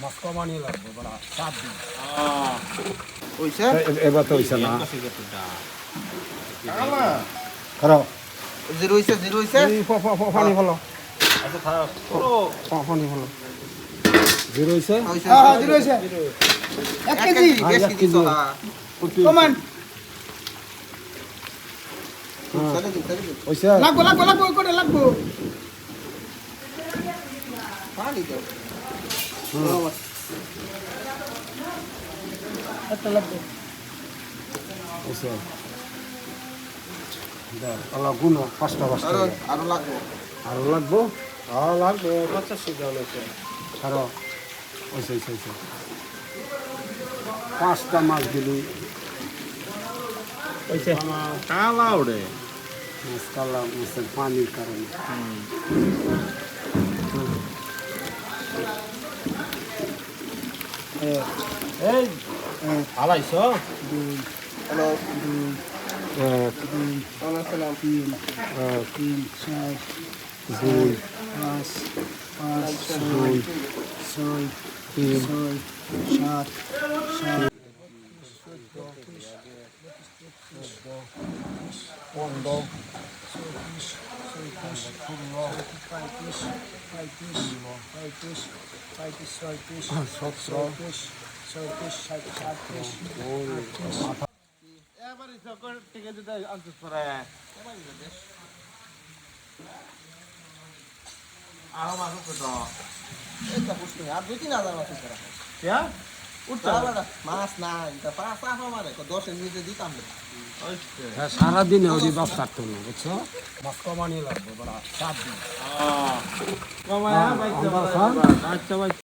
মাছ কমানি লাগবে বড়া 7 দিন হইছে এবার তো হইছে না কালা করো জিরো হইছে এই পানি হলো আচ্ছা থাক ও পানি হলো জিরো হইছে হ্যাঁ জিরো হইছে 1 কেজি বেশ এক কেজি তো কেজি। হ্যাঁ কমান কমান হইছে লাগবো করে লাগবো পানি দাও একটা লাগবো হইছে দাও আল্লাহ গুনো পাঁচটা আরো লাগবো আরো লাগবো লাগবে 85 গ্রাম আছে আরো হইছে পাঁচটা মাছ দিলি হইছে কালা ওরে মাছ কালা মাছের পানির কারণে এই আলাইছ হ্যালো এক আসসালাম এক 3 4 দুই 5 দুই 6 তিন 7 পনেরো সতেরো এবারে সকল টিকে দিতে আনছিস পরে আহ মাছ তো এটা পুষ্টি আর 2-3 মাছ করা क्या উঠা মাছ না এটা পাঁচ আমারে 10 এর নিচে দিতাম সারাদিনে ওই বাস কাটতো না বুঝছো মাছ কমানি লাগবে বড়া 7 দিন কমায়া বাইতে